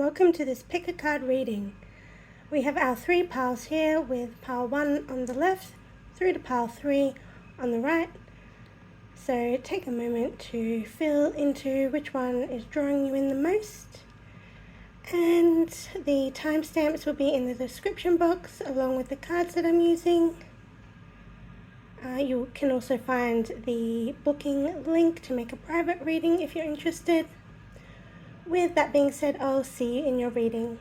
welcome to this pick a card reading. We have our 3 piles here with pile 1 on the left through to pile 3 on the right. So take a moment to feel into which one is drawing you in the most. And the timestamps will be in the description box along with the cards that I'm using. You can also find the booking link to make a private reading if you're interested. With that being said, I'll see you in your reading.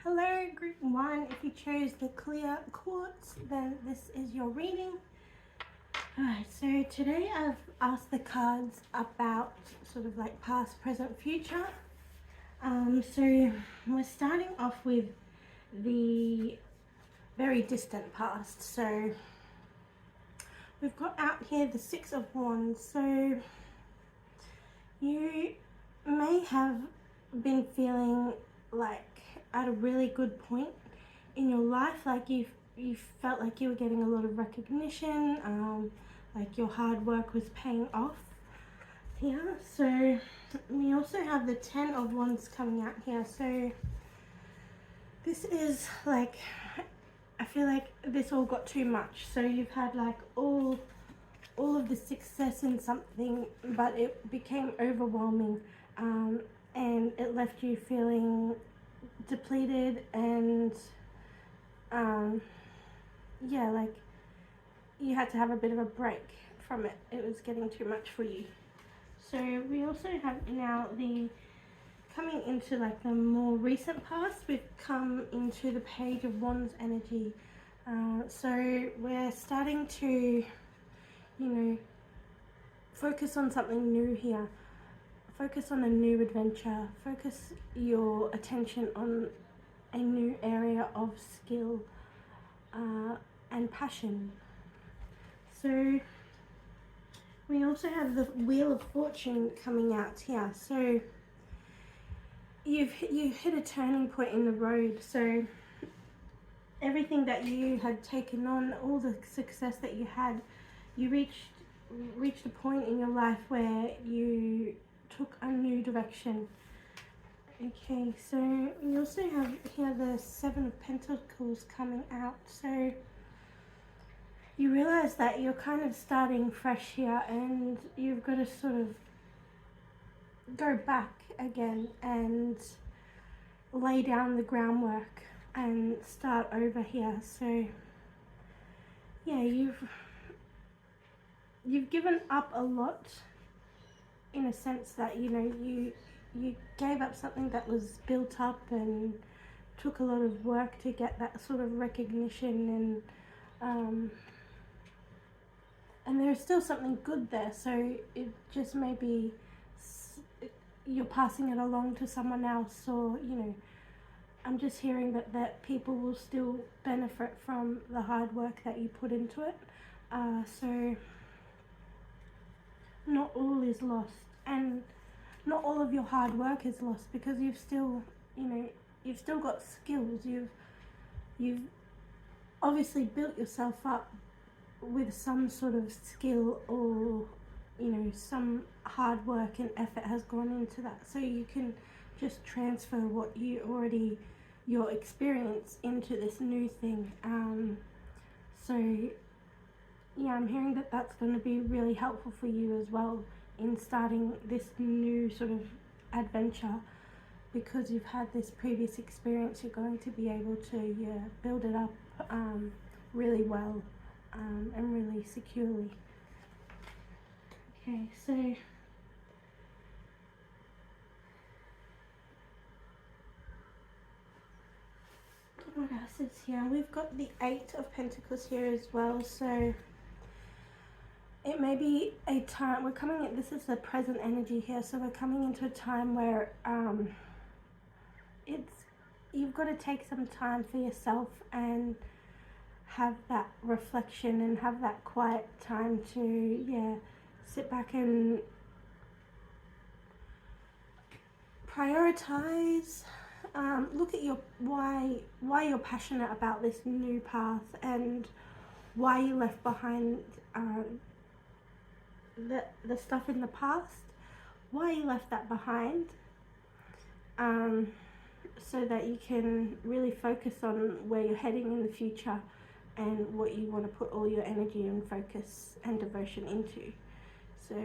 Hello group 1, if you chose the clear quartz, then this is your reading. Alright, so today I've asked the cards about sort of like past, present, future. So we're starting off with the very distant past. So we've got out here the 6 of Wands. So you may have been feeling like at a really good point in your life, like you felt like you were getting a lot of recognition, like your hard work was paying off here. So we also have the 10 of Wands coming out here. So this is like, I feel like this all got too much. So you've had like all of the success in something, but it became overwhelming, and it left you feeling depleted and yeah, like you had to have a bit of a break from it. It was getting too much for you. So we also have now the coming into like the more recent past, we've come into the Page of Wands energy. So we're starting to, you know, focus on something new here. Focus on a new adventure. Focus your attention on a new area of skill and passion. So we also have the Wheel of Fortune coming out here. So you've hit a turning point in the road. So everything that you had taken on, all the success that you had, you reached a point in your life where you took a new direction. Okay, so we also have here the 7 of Pentacles coming out. So you realize that you're kind of starting fresh here, and you've got to sort of go back again and lay down the groundwork and start over here. So yeah, you've given up a lot, in a sense that, you know, you gave up something that was built up and took a lot of work to get that sort of recognition, and there's still something good there. So it just maybe you're passing it along to someone else, or, you know, I'm just hearing that people will still benefit from the hard work that you put into it. So not all is lost, and not all of your hard work is lost, because you've still, you know, you've still got skills. You've obviously built yourself up with some sort of skill, or you know, some hard work and effort has gone into that, so you can just transfer what you already, your experience, into this new thing. So yeah, I'm hearing that that's going to be really helpful for you as well in starting this new sort of adventure, because you've had this previous experience. You're going to be able to build it up really well and really securely. Okay, so what else is here? We've got the Eight of Pentacles here as well, so it may be a time, we're coming in, this is the present energy here, so we're coming into a time where you've got to take some time for yourself and have that reflection and have that quiet time to sit back and prioritize, look at your why you're passionate about this new path, and why you left behind the stuff in the past, why you left that behind, so that you can really focus on where you're heading in the future and what you want to put all your energy and focus and devotion into. So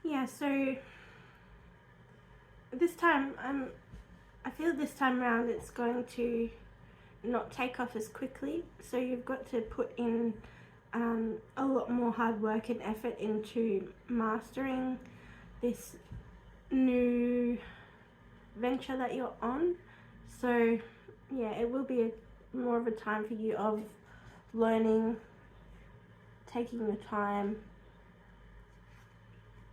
yeah, so this time I feel this time around it's going to not take off as quickly, so you've got to put in a lot more hard work and effort into mastering this new venture that you're on. So yeah, it will be more of a time for you of learning, taking your time,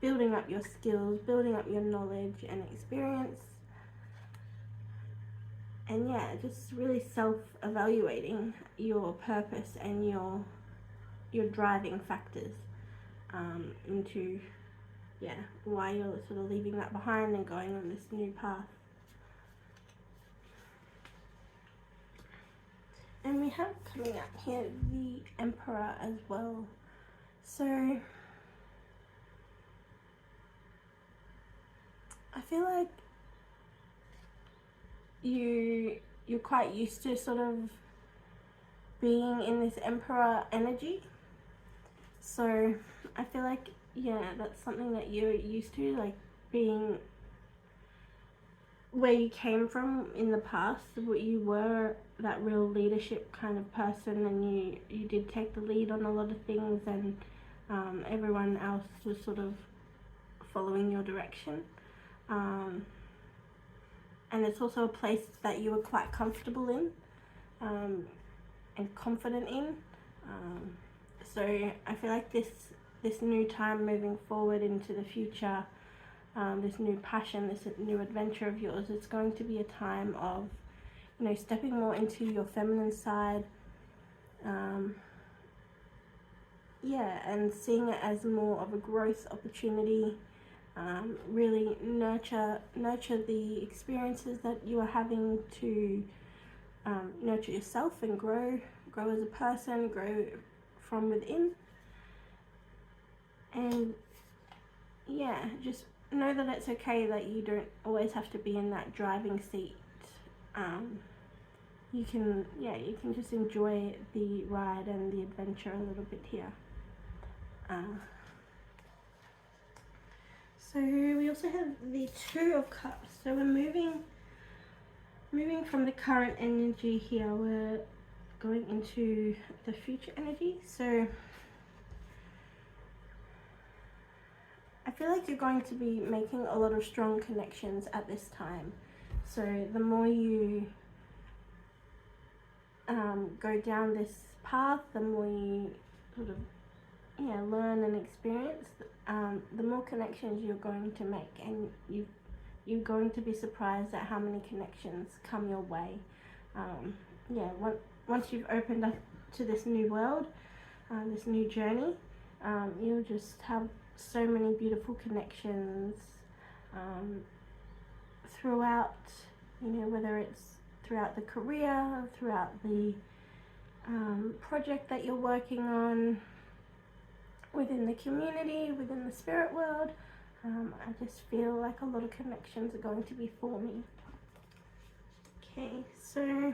building up your skills, building up your knowledge and experience, and yeah, just really self-evaluating your purpose and your driving factors into why you're sort of leaving that behind and going on this new path. And we have coming up here the Emperor as well. So I feel like you're quite used to sort of being in this Emperor energy. So I feel like, yeah, that's something that you're used to, like being where you came from in the past. What you were, that real leadership kind of person, and you did take the lead on a lot of things, and everyone else was sort of following your direction. And it's also a place that you were quite comfortable in and confident in. So I feel like this new time moving forward into the future, this new passion, this new adventure of yours, it's going to be a time of, you know, stepping more into your feminine side, and seeing it as more of a growth opportunity. Really nurture the experiences that you are having to nurture yourself and grow as a person, grow from within. And yeah, just know that it's okay that you don't always have to be in that driving seat. You can just enjoy the ride and the adventure a little bit here. So we also have the Two of Cups. So we're moving from the current energy here. We're going into the future energy. So I feel like you're going to be making a lot of strong connections at this time. So the more you go down this path, the more you sort of learn and experience, the more connections you're going to make, and you're going to be surprised at how many connections come your way. Once you've opened up to this new world, this new journey. You'll just have so many beautiful connections throughout, you know, whether it's throughout the career, throughout the project that you're working on, within the community, within the spirit world. I just feel like a lot of connections are going to be forming. Okay, so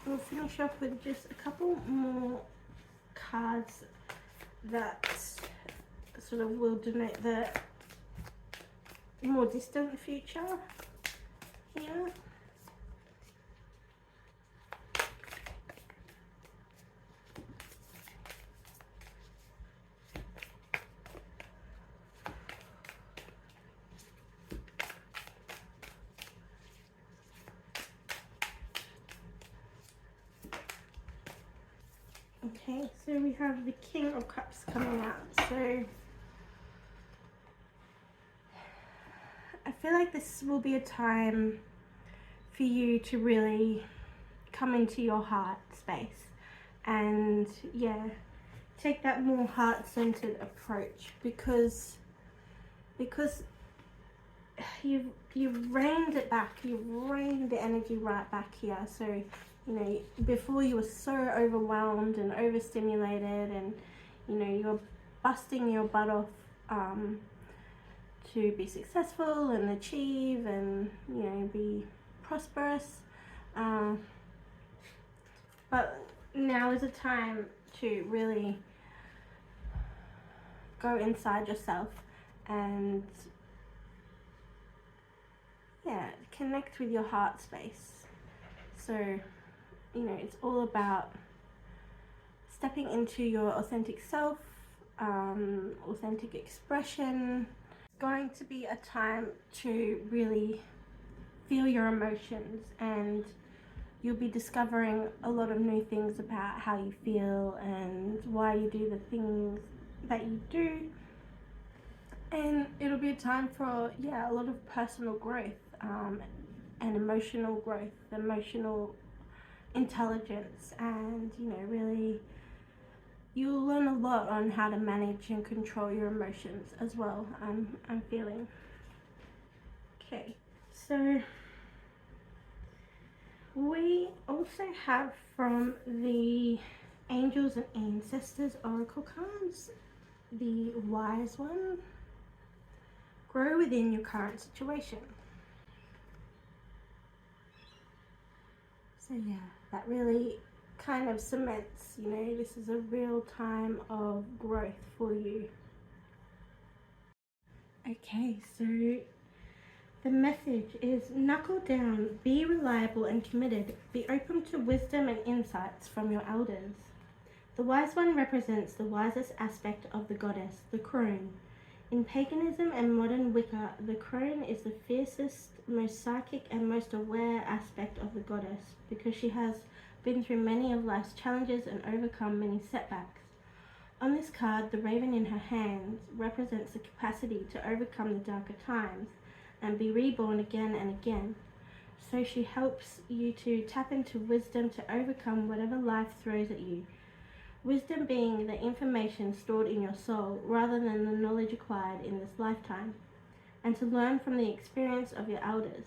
we'll finish off with just a couple more cards that sort of will denote the more distant future here. Okay, so we have the King of Cups coming out. So I feel like this will be a time for you to really come into your heart space and take that more heart-centered approach, because you've reined it back, you've reined the energy right back here. So, you know, before you were so overwhelmed and overstimulated, and you know, you're busting your butt off to be successful and achieve and, you know, be prosperous, but now is a time to really go inside yourself and connect with your heart space. So, you know, it's all about stepping into your authentic self, authentic expression. It's going to be a time to really feel your emotions, and you'll be discovering a lot of new things about how you feel and why you do the things that you do. And it'll be a time for a lot of personal growth and emotional growth, emotional intelligence, and, you know, really you'll learn a lot on how to manage and control your emotions as well. I'm feeling. Okay, so we also have from the Angels and Ancestors Oracle cards, the Wise One. Grow within your current situation. So yeah, that really kind of cements, you know, this is a real time of growth for you. Okay, so the message is knuckle down, be reliable and committed, be open to wisdom and insights from your elders. The Wise One represents the wisest aspect of the goddess, the crone. In paganism and modern Wicca, the crone is the fiercest, most psychic and most aware aspect of the goddess, because she has been through many of life's challenges and overcome many setbacks. On this card, the raven in her hands represents the capacity to overcome the darker times and be reborn again and again. So she helps you to tap into wisdom to overcome whatever life throws at you. Wisdom being the information stored in your soul rather than the knowledge acquired in this lifetime, and to learn from the experience of your elders.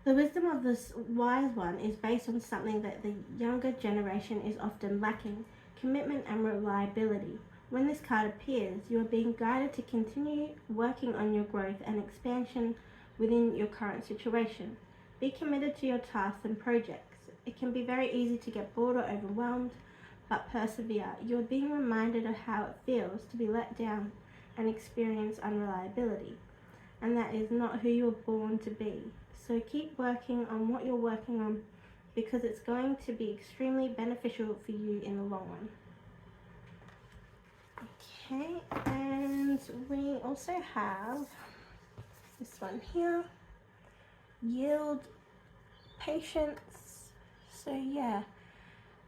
The wisdom of this Wise One is based on something that the younger generation is often lacking: commitment and reliability. When this card appears, you are being guided to continue working on your growth and expansion within your current situation. Be committed to your tasks and projects. It can be very easy to get bored or overwhelmed, but persevere. You are being reminded of how it feels to be let down and experience unreliability, and that is not who you were born to be. So keep working on what you're working on, because it's going to be extremely beneficial for you in the long run. Okay, and we also have this one here, yield, patience. So yeah,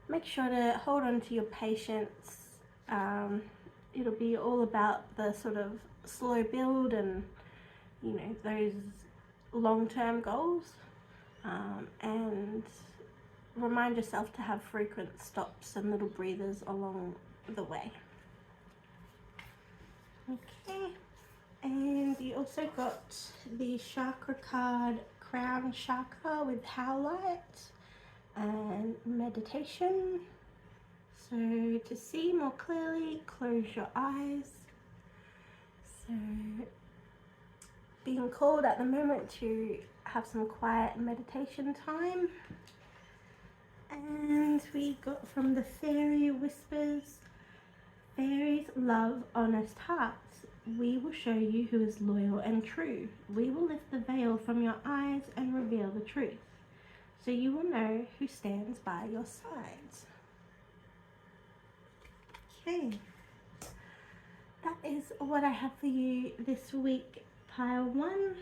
make sure to hold on to your patience. It'll be all about the sort of slow build and, you know, those long-term goals, and remind yourself to have frequent stops and little breathers along the way. Okay, and you also got the chakra card, Crown Chakra, with Howlite and meditation. So to see more clearly, close your eyes. So being called at the moment to have some quiet meditation time. And we got from the Faery Whispers, fairies love honest hearts. We will show you who is loyal and true. We will lift the veil from your eyes and reveal the truth, so you will know who stands by your sides. Okay, that is what I have for you this week, pile 1.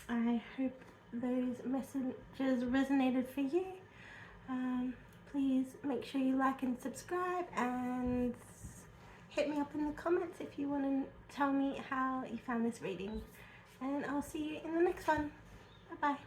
I hope those messages resonated for you. Please make sure you like and subscribe, and hit me up in the comments if you want to tell me how you found this reading. And I'll see you in the next one. Bye bye.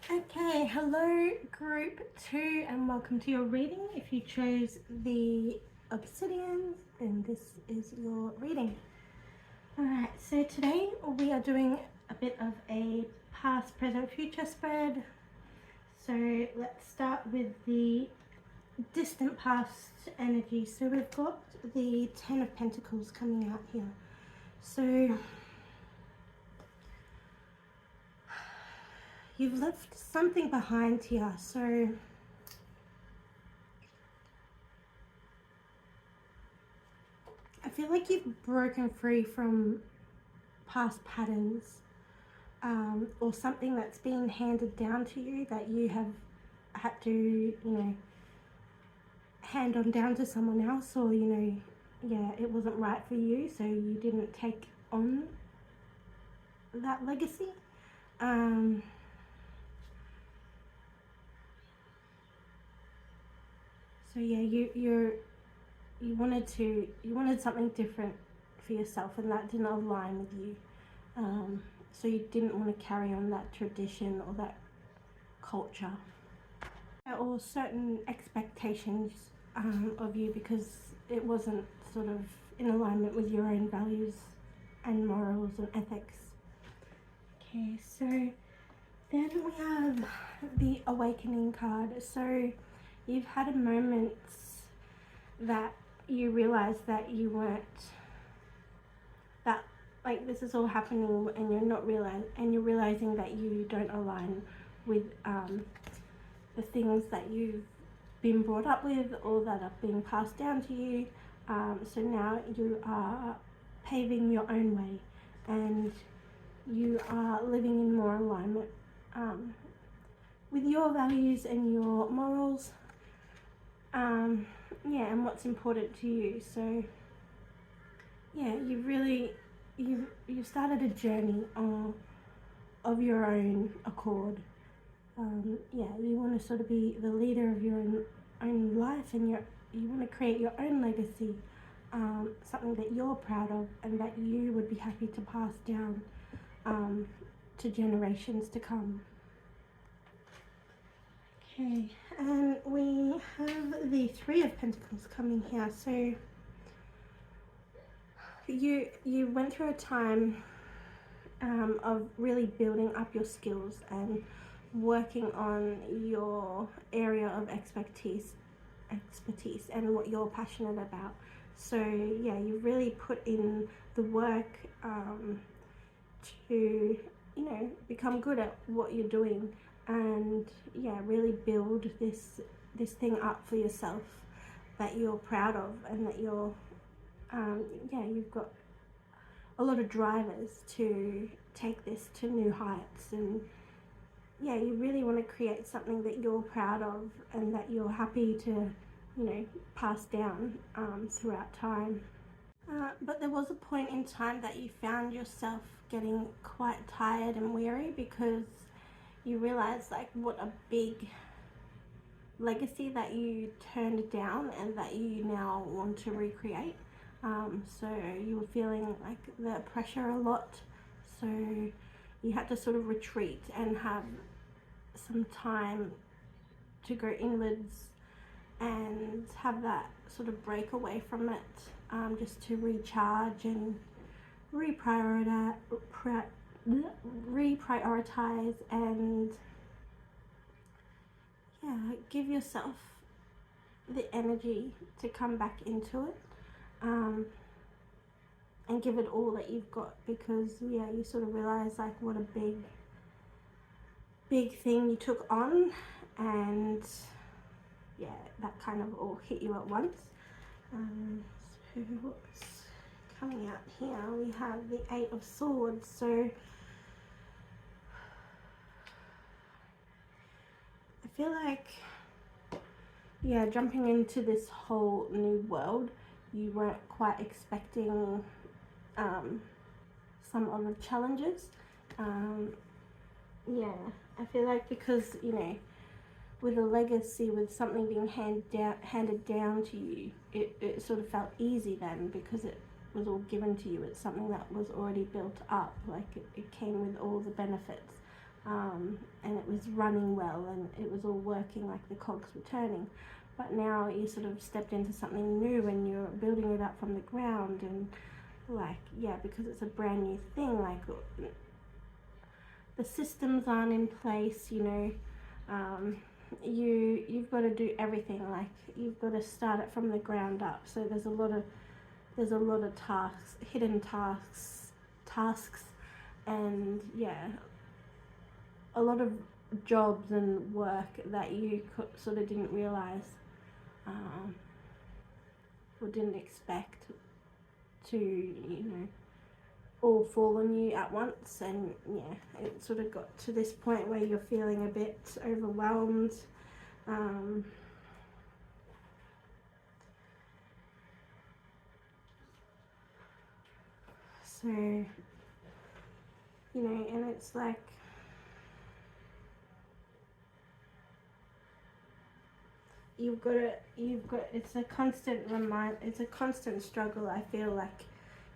Okay, hello group 2 and welcome to your reading. If you chose the obsidian, then this is your reading. Alright, so today we are doing a bit of a past, present, future spread. So let's start with the distant past energy. So we've got the 10 of Pentacles coming out here. So you've left something behind here. So I feel like you've broken free from past patterns, or something that's been handed down to you that you have had to, you know, hand on down to someone else, or, you know, yeah, it wasn't right for you, so you didn't take on that legacy. So yeah, you wanted something different for yourself, and that didn't align with you. So you didn't want to carry on that tradition or that culture, or certain expectations of you, because it wasn't sort of in alignment with your own values and morals and ethics. Okay, so then we have the Awakening card. So you've had a moment that you realize that you weren't, that like this is all happening and you're realizing that you don't align with the things that you've been brought up with or that are being passed down to you. So now you are paving your own way, and you are living in more alignment with your values and your morals, yeah, and what's important to you. So yeah, you've started a journey of your own accord, yeah, you want to sort of be the leader of your own life, and you want to create your own legacy, something that you're proud of and that you would be happy to pass down to generations to come. Okay, and we have the Three of Pentacles coming here. So you went through a time of really building up your skills and working on your area of expertise and what you're passionate about. So yeah, you've really put in the work to, you know, become good at what you're doing, and yeah, really build this thing up for yourself that you're proud of, and that you're yeah, you've got a lot of drivers to take this to new heights. And yeah, you really want to create something that you're proud of and that you're happy to, you know, pass down throughout time. But there was a point in time that you found yourself getting quite tired and weary, because you realized like what a big legacy that you turned down and that you now want to recreate. So you were feeling like the pressure a lot, so you had to sort of retreat and have some time to go inwards and have that sort of break away from it, just to recharge and reprioritize and yeah, give yourself the energy to come back into it, and give it all that you've got, because yeah, you sort of realize like what a big thing you took on, and yeah, that kind of all hit you at once. So what's coming out here? We have the Eight of Swords. So I feel like, yeah, jumping into this whole new world, you weren't quite expecting some of the challenges. Yeah, I feel like because, you know, with a legacy, with something being handed down to you, it sort of felt easy then, because it was all given to you. It's something that was already built up, like it came with all the benefits, and it was running well, and it was all working, like the cogs were turning. But now you sort of stepped into something new, and you're building it up from the ground, and like, yeah, because it's a brand new thing, like the systems aren't in place, you know. You've got to do everything, like you've got to start it from the ground up. So there's a lot of tasks, hidden tasks, and yeah, a lot of jobs and work that you sort of didn't realize, or didn't expect to, you know, all fall on you at once. And yeah, it sort of got to this point where you're feeling a bit overwhelmed. So, you know, and it's like, it's a constant it's a constant struggle. I feel like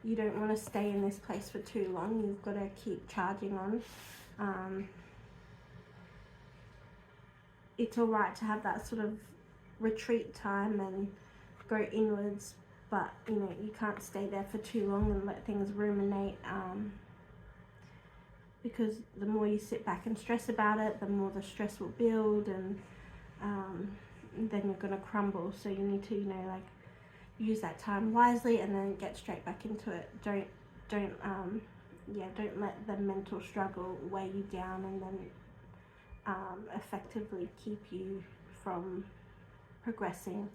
you don't want to stay in this place for too long. You've got to keep charging on. It's all right to have that sort of retreat time and go inwards, but you know, you can't stay there for too long and let things ruminate, because the more you sit back and stress about it, the more the stress will build, and then you're going to crumble. So you need to, you know, like, use that time wisely and then get straight back into it. Don't let the mental struggle weigh you down and then effectively keep you from progressing.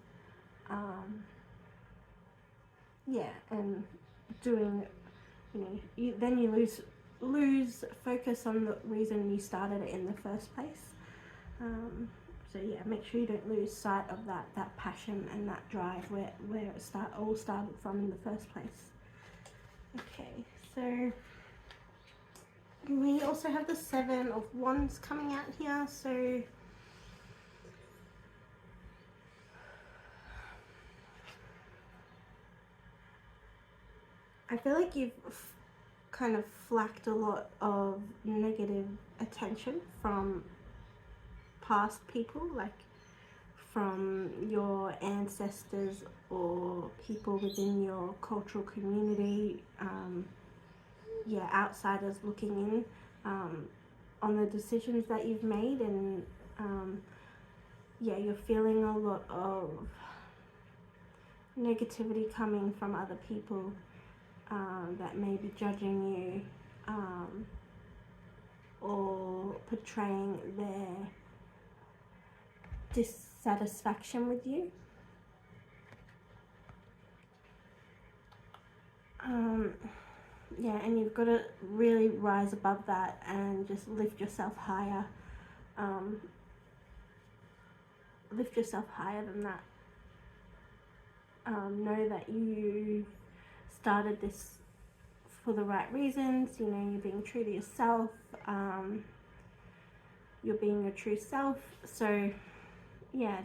Yeah, and doing, you know, then you lose focus on the reason you started it in the first place. So yeah, make sure you don't lose sight of that passion and that drive where it all started from in the first place. Okay, so We also have the Seven of Wands coming out here, so I feel like you've kind of flacked a lot of negative attention from past people, like from your ancestors or people within your cultural community, yeah, outsiders looking in on the decisions that you've made, and yeah, you're feeling a lot of negativity coming from other people that may be judging you or portraying their dissatisfaction with you. Yeah, and you've got to really rise above that and just lift yourself higher. Lift yourself higher than that. Know that you started this for the right reasons. You know, you're being true to yourself. You're being your true self. So yeah,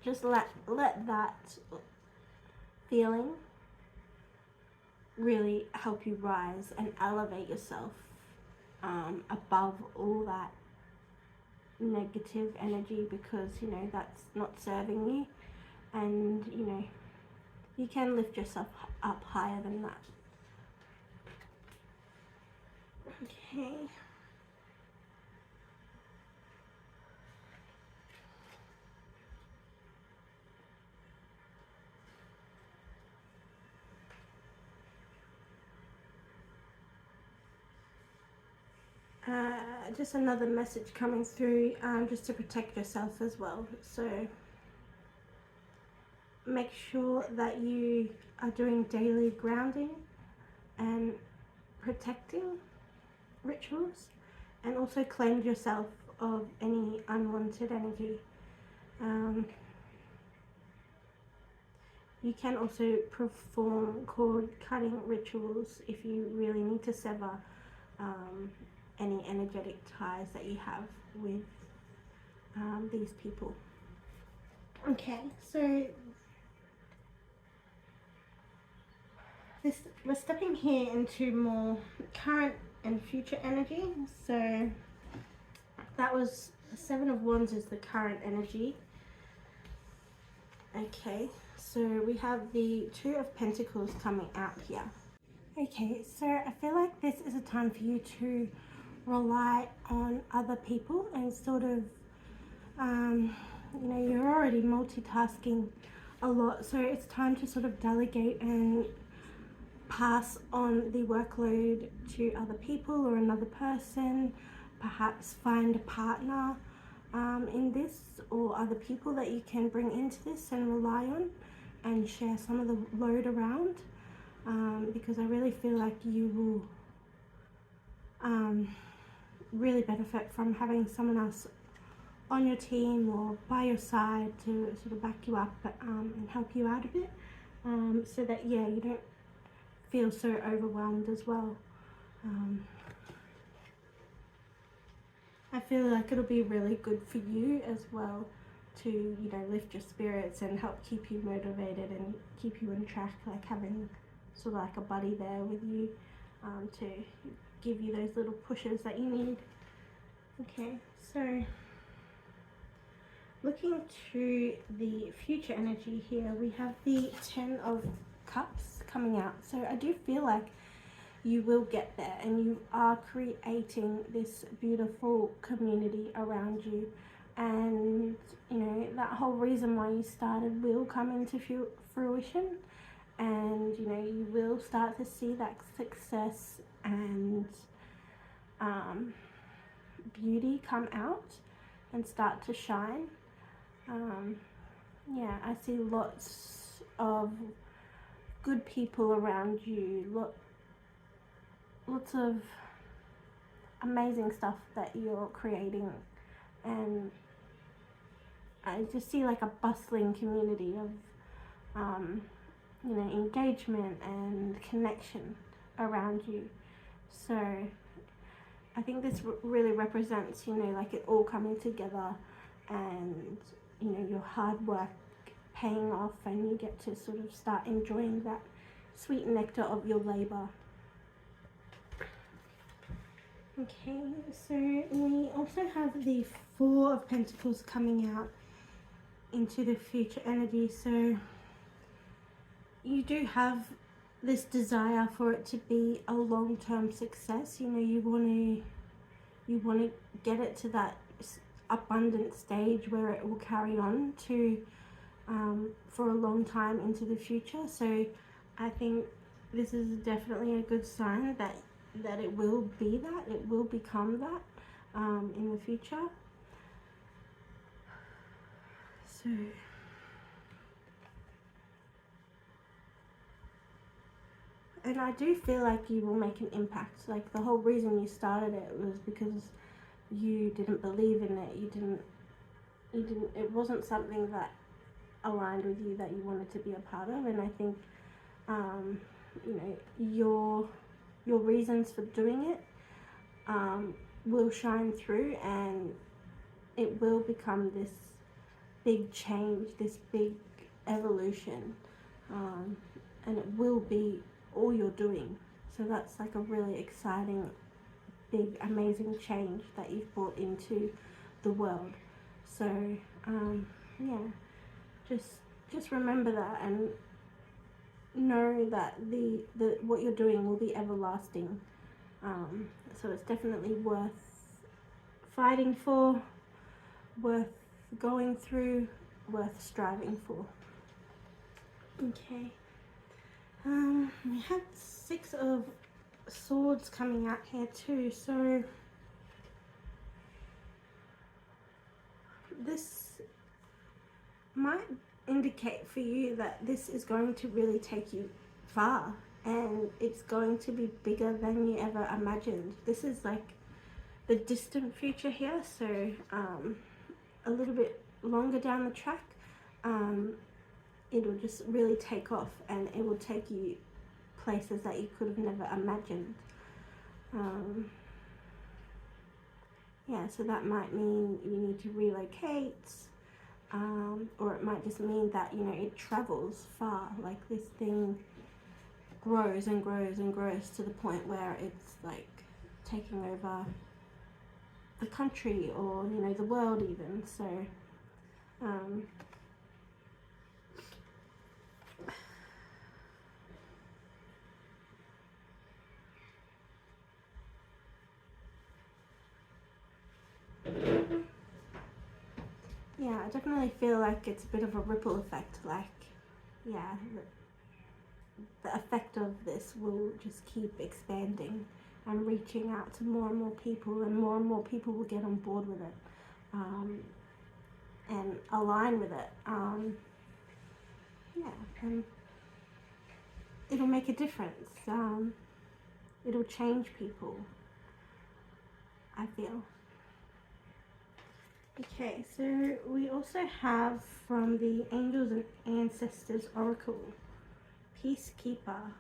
just let that feeling really help you rise and elevate yourself above all that negative energy, because you know that's not serving you, and you know you can lift yourself up higher than that. Okay. Just another message coming through, just to protect yourself as well. So make sure that you are doing daily grounding and protecting rituals, and also cleanse yourself of any unwanted energy. You can also perform cord cutting rituals if you really need to sever any energetic ties that you have with these people. Okay, so we're stepping here into more current and future energy. So that was the Seven of Wands is the current energy. Okay, so we have the Two of Pentacles coming out here. Okay, so I feel like this is a time for you to rely on other people and sort of, you know, you're already multitasking a lot, so it's time to sort of delegate and pass on the workload to other people or another person. Perhaps find a partner in this, or other people that you can bring into this and rely on and share some of the load around, because I really feel like you will really benefit from having someone else on your team or by your side to sort of back you up and help you out a bit, so that yeah, you don't feel so overwhelmed as well. I feel like it'll be really good for you as well to, you know, lift your spirits and help keep you motivated and keep you on track, like having sort of like a buddy there with you to give you those little pushes that you need. Okay, so looking to the future energy here, we have the Ten of Cups coming out. So I do feel like you will get there, and you are creating this beautiful community around you, and you know that whole reason why you started will come into fruition, and you know you will start to see that success and beauty come out and start to shine. Yeah, I see lots of good people around you, lots of amazing stuff that you're creating, and I just see like a bustling community of you know, engagement and connection around you. So, I think this really represents, you know, like it all coming together, and, you know, your hard work paying off, and you get to sort of start enjoying that sweet nectar of your labor. Okay, so we also have the Four of Pentacles coming out into the future energy. So you do have this desire for it to be a long-term success. You know, you want to get it to that abundant stage where it will carry on to for a long time into the future. So I think this is definitely a good sign that it will be that, it will become that in the future. So and I do feel like you will make an impact. Like the whole reason you started it was because you didn't believe in it. You didn't, it wasn't something that aligned with you that you wanted to be a part of. And I think, you know, your reasons for doing it will shine through, and it will become this big change, this big evolution, and it will be all you're doing. So that's like a really exciting, big, amazing change that you've brought into the world. So yeah, just remember that, and know that the what you're doing will be everlasting. So it's definitely worth fighting for, worth going through, worth striving for. Okay. We have Six of Swords coming out here too. So this might indicate for you that this is going to really take you far, and it's going to be bigger than you ever imagined. This is like the distant future here, so a little bit longer down the track, it'll just really take off, and it will take you places that you could have never imagined. Yeah, so that might mean you need to relocate, or it might just mean that, you know, it travels far. Like this thing grows and grows and grows to the point where it's like taking over the country, or, you know, the world even. So yeah, I definitely feel like it's a bit of a ripple effect. Like, yeah, the effect of this will just keep expanding and reaching out to more and more people, and more people will get on board with it, and align with it. Yeah, and it'll make a difference. It'll change people, I feel. Okay, so we also have from the Angels and Ancestors Oracle, Peacekeeper.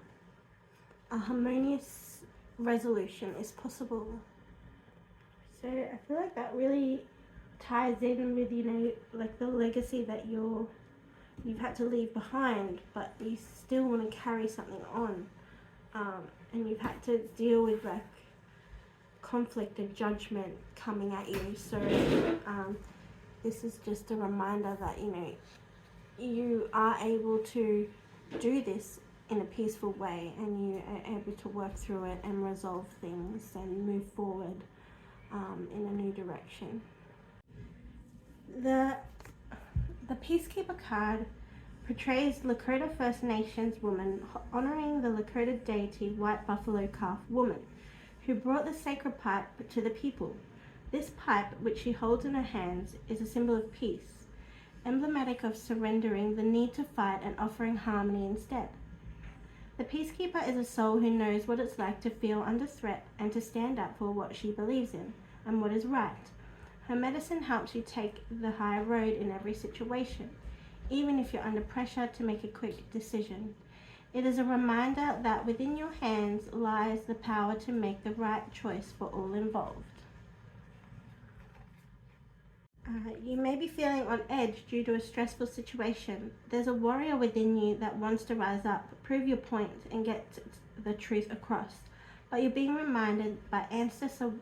A harmonious resolution is possible. So I feel like that really ties in with, you know, like the legacy that you've had to leave behind, but you still want to carry something on, and you've had to deal with like conflict and judgment coming at you. So this is just a reminder that, you know, you are able to do this in a peaceful way, and you are able to work through it and resolve things and move forward in a new direction. The Peacekeeper card portrays Lakota First Nations woman honoring the Lakota deity White Buffalo Calf Woman, who brought the sacred pipe to the people. This pipe, which she holds in her hands, is a symbol of peace, emblematic of surrendering the need to fight and offering harmony instead. The Peacekeeper is a soul who knows what it's like to feel under threat and to stand up for what she believes in and what is right. Her medicine helps you take the high road in every situation, even if you're under pressure to make a quick decision. It is a reminder that within your hands lies the power to make the right choice for all involved. You may be feeling on edge due to a stressful situation. There's a warrior within you that wants to rise up, prove your point, and get the truth across. But you're being reminded by ancestor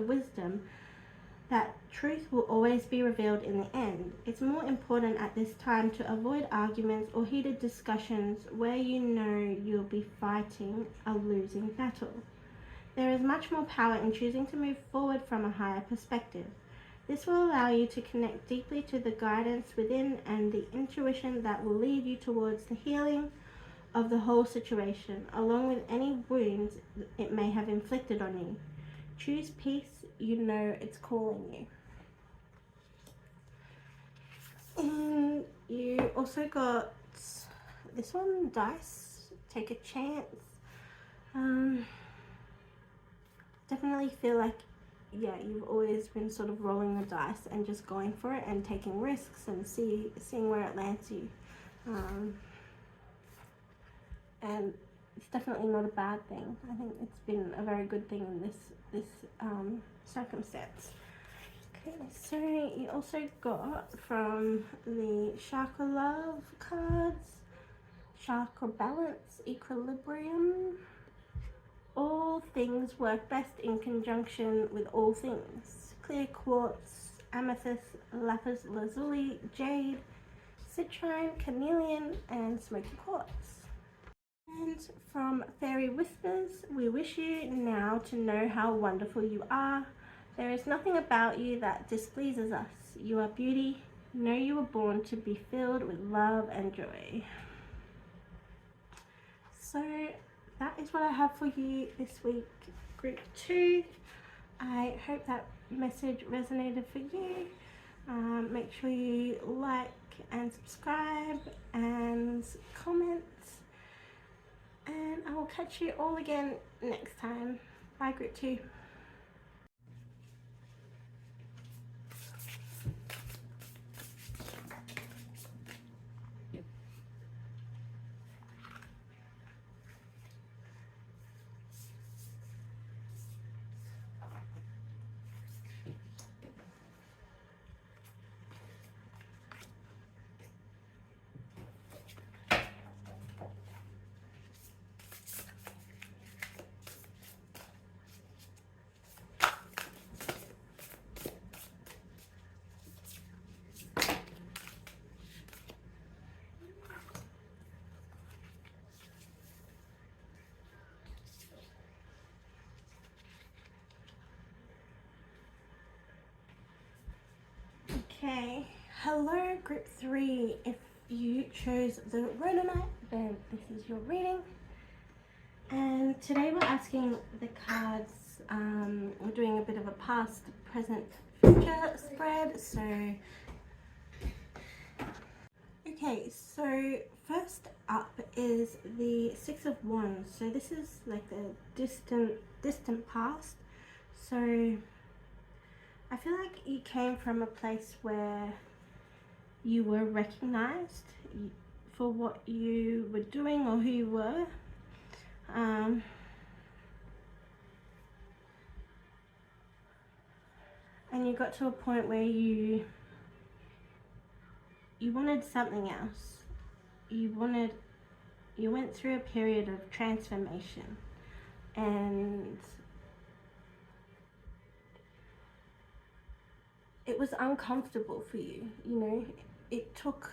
wisdom that truth will always be revealed in the end. It's more important at this time to avoid arguments or heated discussions where you know you'll be fighting a losing battle. There is much more power in choosing to move forward from a higher perspective. This will allow you to connect deeply to the guidance within and the intuition that will lead you towards the healing of the whole situation, along with any wounds it may have inflicted on you. Choose peace, you know it's calling you. And you also got this one, dice, take a chance. Definitely feel like, yeah, you've always been sort of rolling the dice and just going for it and taking risks and seeing where it lands you. And it's definitely not a bad thing. I think it's been a very good thing in this circumstance. Okay, so you also got from the Chakra Love cards, Chakra Balance, Equilibrium. All things work best in conjunction with all things. Clear quartz, amethyst, lapis lazuli, jade, citrine, carnelian, and smoky quartz. And from Faery Whispers, we wish you now to know how wonderful you are. There is nothing about you that displeases us. You are beauty. Know you were born to be filled with love and joy. So that is what I have for you this week, group 2. I hope that message resonated for you. Make sure you like and subscribe and comment. And I will catch you all again next time. Bye, group 2. Okay, hello group 3. If you chose the Rhodonite, then this is your reading. And today we're asking the cards, we're doing a bit of a past, present, future spread. So, okay, so first up is the Six of Wands. So this is like the distant past. So I feel like you came from a place where you were recognized for what you were doing or who you were. And you got to a point where you wanted something else. You went through a period of transformation, and it was uncomfortable for you, you know. It took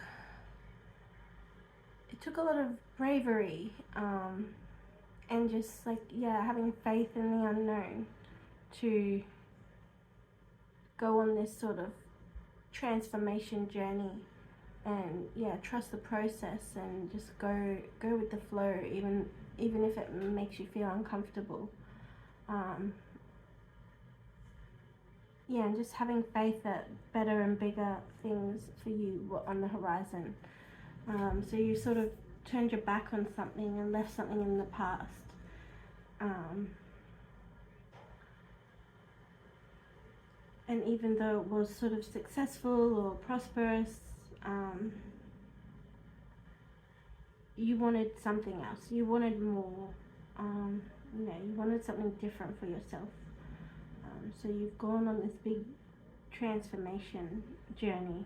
a lot of bravery, and just like, yeah, having faith in the unknown to go on this sort of transformation journey, and yeah, trust the process and just go with the flow, even if it makes you feel uncomfortable. Yeah, and just having faith that better and bigger things for you were on the horizon. So you sort of turned your back on something and left something in the past. And even though it was sort of successful or prosperous, you wanted something else. You wanted more. You know, you wanted something different for yourself. So you've gone on this big transformation journey.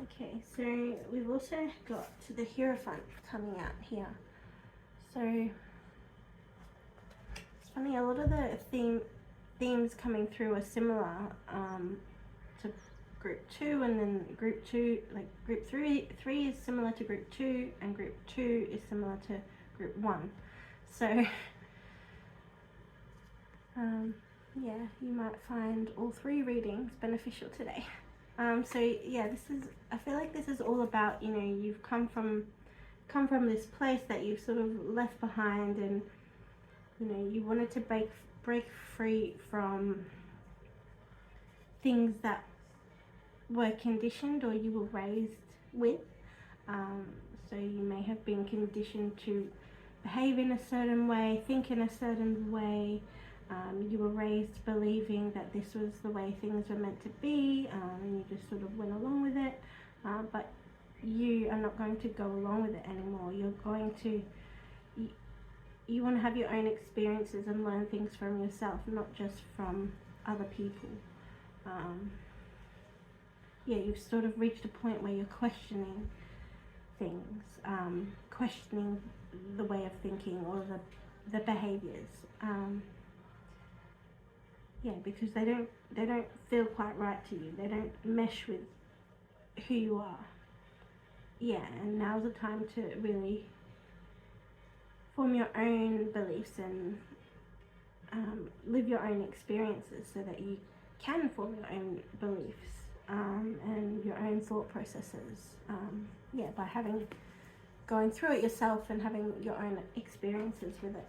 Okay, so we've also got the Hierophant coming out here. So it's funny, a lot of the themes coming through are similar to group 2, and then group 2, like group 3 is similar to group 2, and group 2 is similar to group 1. So yeah, you might find all 3 readings beneficial today. So yeah, I feel like this is all about, you know, you've come from this place that you've sort of left behind, and you know, you wanted to break free from things that were conditioned or you were raised with. So you may have been conditioned to behave in a certain way, think in a certain way. You were raised believing that this was the way things were meant to be, and you just sort of went along with it. But you are not going to go along with it anymore. You're going to, you want to have your own experiences and learn things from yourself, not just from other people. Yeah, you've sort of reached a point where you're questioning things, questioning the way of thinking or the behaviors. Yeah, because they don't feel quite right to you. They don't mesh with who you are. Yeah, and now's the time to really form your own beliefs and live your own experiences so that you can form your own beliefs and your own thought processes. Yeah, by going through it yourself and having your own experiences with it.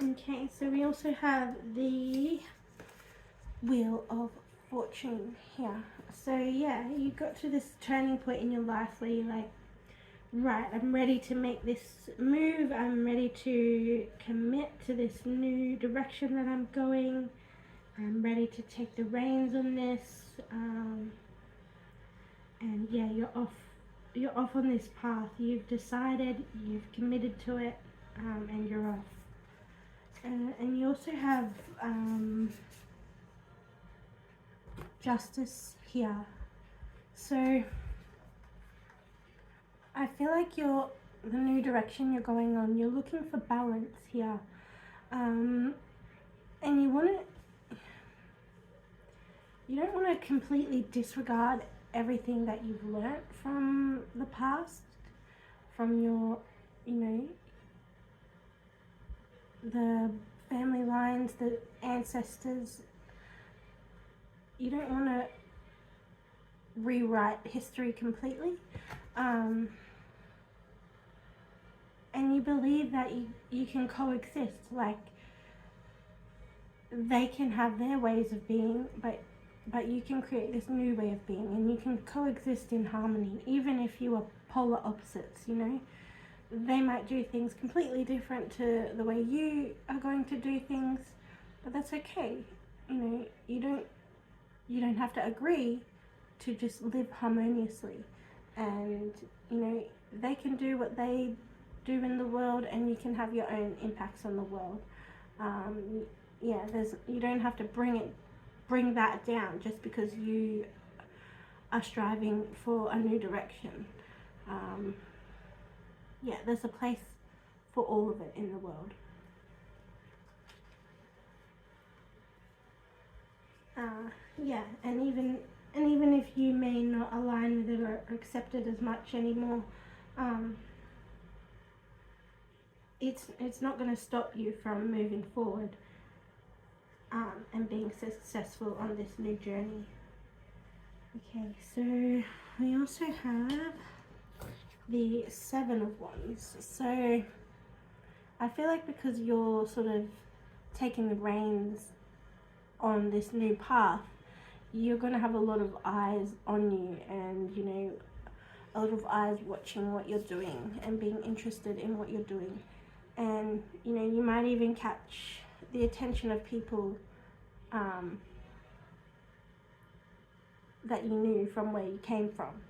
Okay, so we also have the Wheel of Fortune here. So yeah, you got to this turning point in your life where you're like, right, I'm ready to make this move. I'm ready to commit to this new direction that I'm going. I'm ready to take the reins on this. And yeah, you're off on this path. You've decided, you've committed to it, and you're off. And you also have Justice here. So I feel like the new direction you're going on, you're looking for balance here. And you don't want to completely disregard everything that you've learnt from the past, from your, you know, the family lines, the ancestors. You don't want to rewrite history completely. And you believe that you can coexist, like they can have their ways of being, but you can create this new way of being, and you can coexist in harmony, even if you are polar opposites, you know. They might do things completely different to the way you are going to do things, but that's okay. You know, you don't have to agree to just live harmoniously. And, you know, they can do what they do in the world, and you can have your own impacts on the world. Yeah, you don't have to bring that down just because you are striving for a new direction. Yeah, there's a place for all of it in the world. Yeah, and even if you may not align with it or accept it as much anymore, it's not going to stop you from moving forward and being successful on this new journey. Okay, so we also have the Seven of Wands. So I feel like because you're sort of taking the reins on this new path, you're going to have a lot of eyes on you, and, you know, a lot of eyes watching what you're doing and being interested in what you're doing. And, you know, you might even catch the attention of people that you knew from where you came from.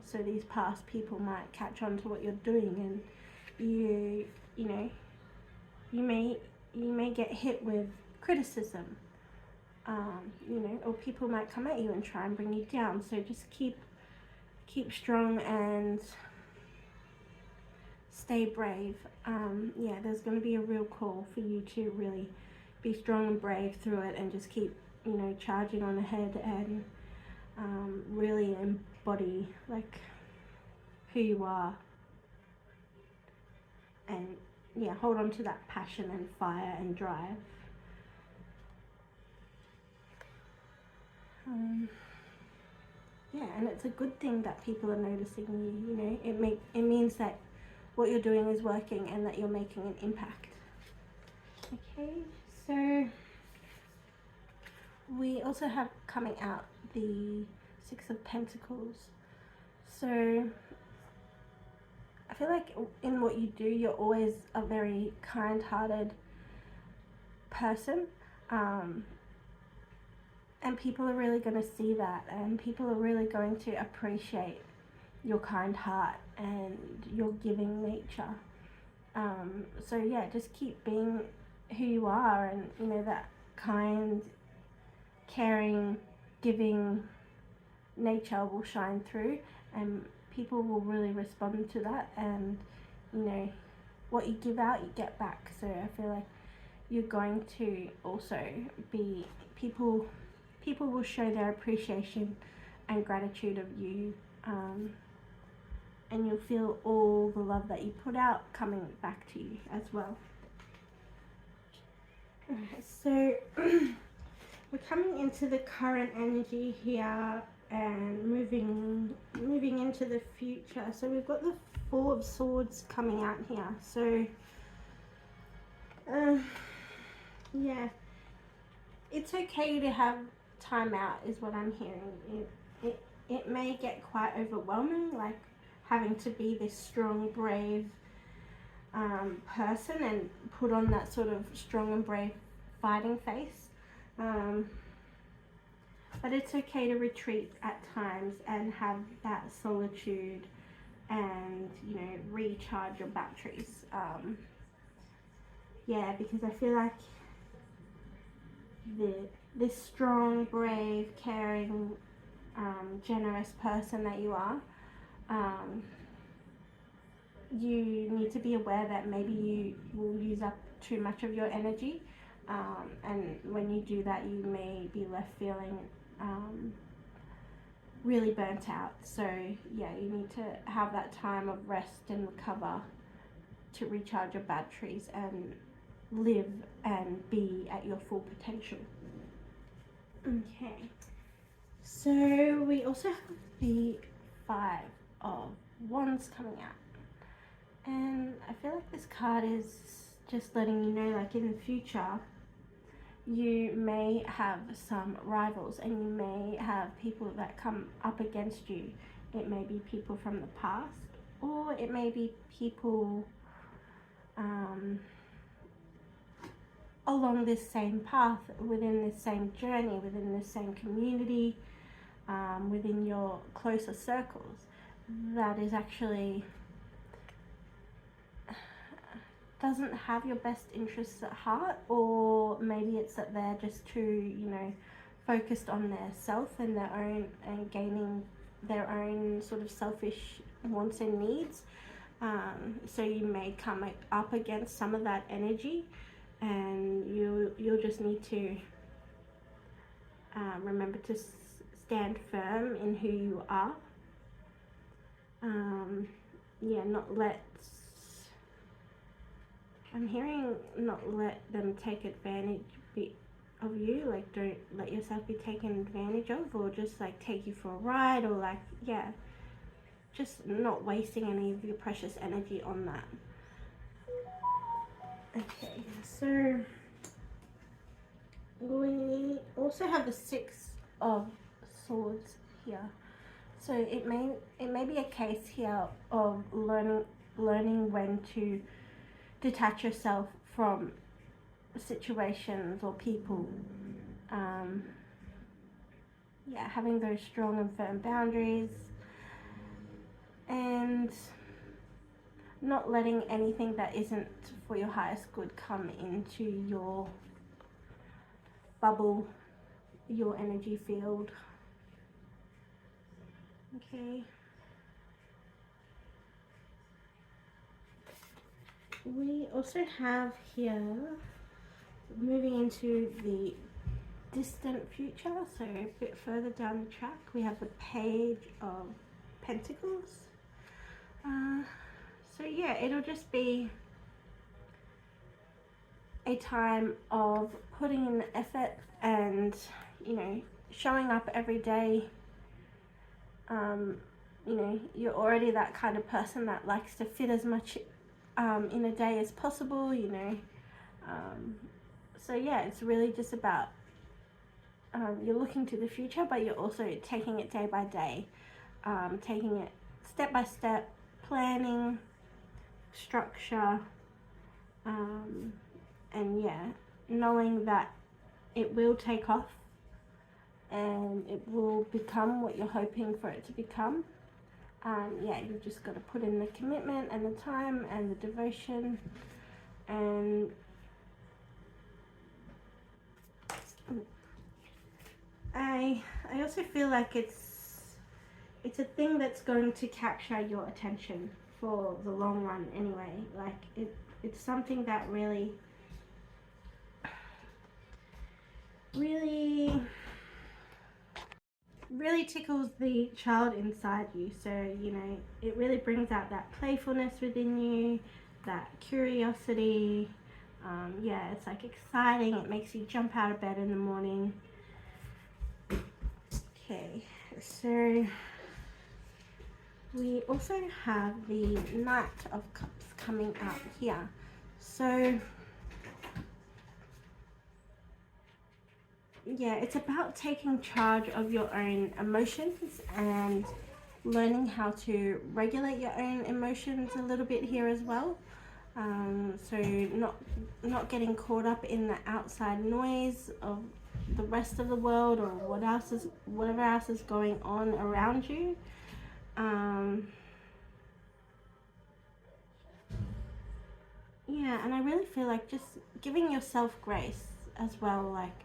So these past people might catch on to what you're doing, and you know, you may get hit with criticism, you know, or people might come at you and try and bring you down. So just keep strong and stay brave. Yeah, there's going to be a real call for you to really be strong and brave through it, and just keep, you know, charging on ahead, and really embody like who you are, and yeah, hold on to that passion and fire and drive. Yeah, and it's a good thing that people are noticing you. You know, it means that what you're doing is working and that you're making an impact. Okay, so we also have coming out the Six of Pentacles. So I feel like in what you do, you're always a very kind-hearted person, and people are really going to see that, and people are really going to appreciate your kind heart and your giving nature. So yeah, just keep being who you are, and you know, that kind, caring, giving nature will shine through, and people will really respond to that. And you know, what you give out, you get back. So I feel like you're going to also be, people will show their appreciation and gratitude of you, and you'll feel all the love that you put out coming back to you as well. So we're coming into the current energy here and moving into the future. So we've got the Four of Swords coming out here. So yeah, it's okay to have time out is what I'm hearing. It may get quite overwhelming, like having to be this strong, brave person and put on that sort of strong and brave fighting face. But it's okay to retreat at times and have that solitude and, you know, recharge your batteries. Yeah, because I feel like this strong, brave, caring, generous person that you are, you need to be aware that maybe you will use up too much of your energy, and when you do that, you may be left feeling really burnt out. So yeah, you need to have that time of rest and recover to recharge your batteries and live and be at your full potential. Okay, so we also have the Five of Wands coming out, and I feel like this card is just letting you know, like, in the future you may have some rivals, and you may have people that come up against you. It may be people from the past, or it may be people along this same path, within this same journey, within this same community, within your closer circles, that is actually doesn't have your best interests at heart, or maybe it's that they're just too, you know, focused on their self and their own, and gaining their own sort of selfish wants and needs. So you may come up against some of that energy, and you'll just need to remember to stand firm in who you are. Yeah, I'm hearing not let them take advantage of you. Like, don't let yourself be taken advantage of, or just like take you for a ride, or like, yeah, just not wasting any of your precious energy on that. Okay, so we also have the Six of Swords here. So it may be a case here of learning when to detach yourself from situations or people. Yeah, having those strong and firm boundaries, and not letting anything that isn't for your highest good come into your bubble, your energy field. Okay. We also have here, moving into the distant future, so a bit further down the track, we have the Page of Pentacles. So yeah, it'll just be a time of putting in the effort and, you know, showing up every day. You know, you're already that kind of person that likes to fit as much in a day as possible, you know. So yeah, it's really just about you're looking to the future, but you're also taking it day by day, taking it step by step, planning, structure, and yeah, knowing that it will take off and it will become what you're hoping for it to become. Yeah, you've just got to put in the commitment and the time and the devotion, and I also feel like it's a thing that's going to capture your attention for the long run anyway. Like it's something that really tickles the child inside you. So, you know, it really brings out that playfulness within you, that curiosity. Yeah, it's like exciting. It makes you jump out of bed in the morning. Okay, so we also have the Knight of Cups coming out here. So yeah, it's about taking charge of your own emotions and learning how to regulate your own emotions a little bit here as well. So not getting caught up in the outside noise of the rest of the world or whatever else is going on around you. Yeah, and I really feel like just giving yourself grace as well. Like,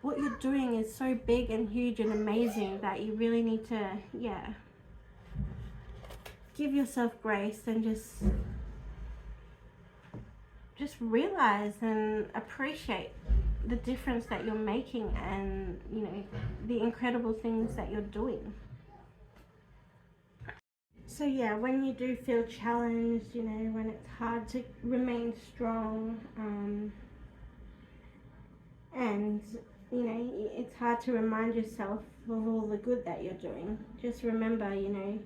what you're doing is so big and huge and amazing that you really need to, yeah, give yourself grace and just realize and appreciate the difference that you're making, and, you know, the incredible things that you're doing. So yeah, when you do feel challenged, you know, when it's hard to remain strong, and, you know, it's hard to remind yourself of all the good that you're doing, just remember, you know,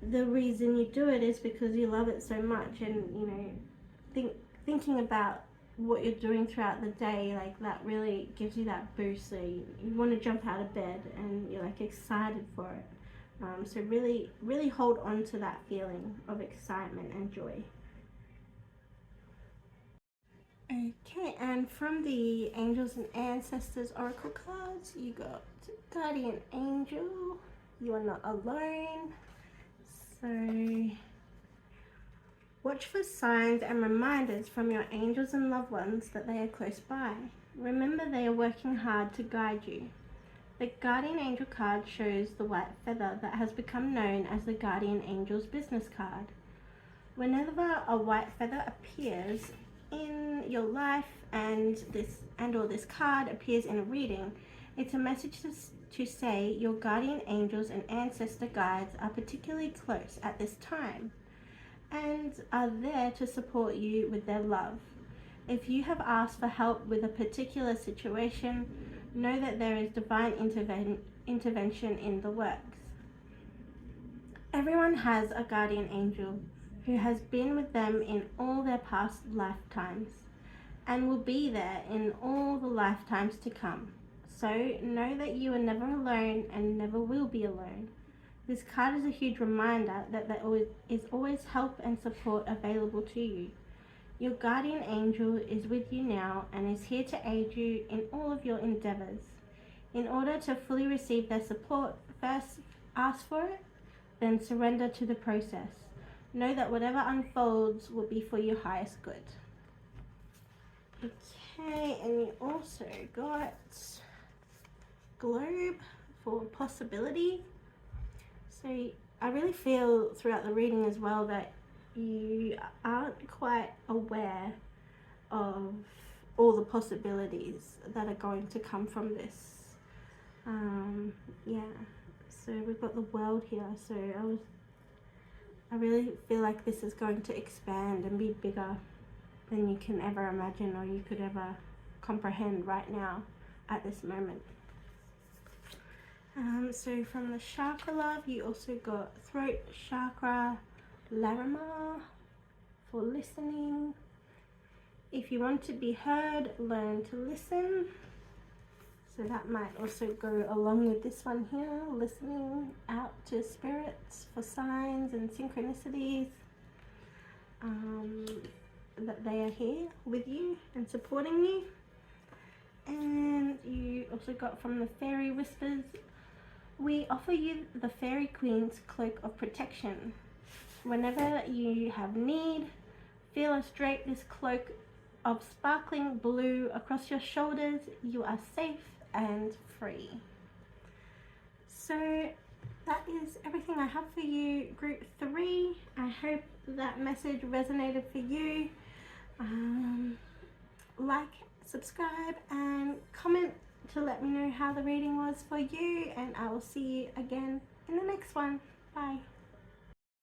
the reason you do it is because you love it so much, and, you know, thinking about what you're doing throughout the day, like, that really gives you that boost. So you want to jump out of bed and you're like excited for it. So really hold on to that feeling of excitement and joy. Okay, and from the Angels and Ancestors Oracle cards, you got Guardian Angel. You are not alone. So watch for signs and reminders from your angels and loved ones that they are close by. Remember, they are working hard to guide you. The Guardian Angel card shows the white feather that has become known as the Guardian Angel's business card. Whenever a white feather appears in your life and this card appears in a reading, it's a message to say your guardian angels and ancestor guides are particularly close at this time and are there to support you with their love. If you have asked for help with a particular situation, know that there is divine intervention in the works. Everyone has a guardian angel who has been with them in all their past lifetimes and will be there in all the lifetimes to come. So know that you are never alone and never will be alone. This card is a huge reminder that there is always help and support available to you. Your guardian angel is with you now and is here to aid you in all of your endeavors. In order to fully receive their support, first ask for it, then surrender to the process. Know that whatever unfolds will be for your highest good. Okay, and you also got Globe for possibility. So I really feel throughout the reading as well that you aren't quite aware of all the possibilities that are going to come from this. Yeah, so we've got the World here, so I really feel like this is going to expand and be bigger than you can ever imagine or you could ever comprehend right now at this moment. So from the Chakra Love, you also got Throat Chakra, Larima for listening. If you want to be heard, learn to listen. So that might also go along with this one here, listening out to spirits for signs and synchronicities, that they are here with you and supporting you. And you also got from the Faery Whispers, we offer you the Fairy Queen's Cloak of Protection. Whenever you have need, feel us drape this cloak of sparkling blue across your shoulders. You are safe and free. So that is everything I have for you, group 3. I hope that message resonated for you. Like, subscribe and comment to let me know how the reading was for you, and I will see you again in the next one. Bye.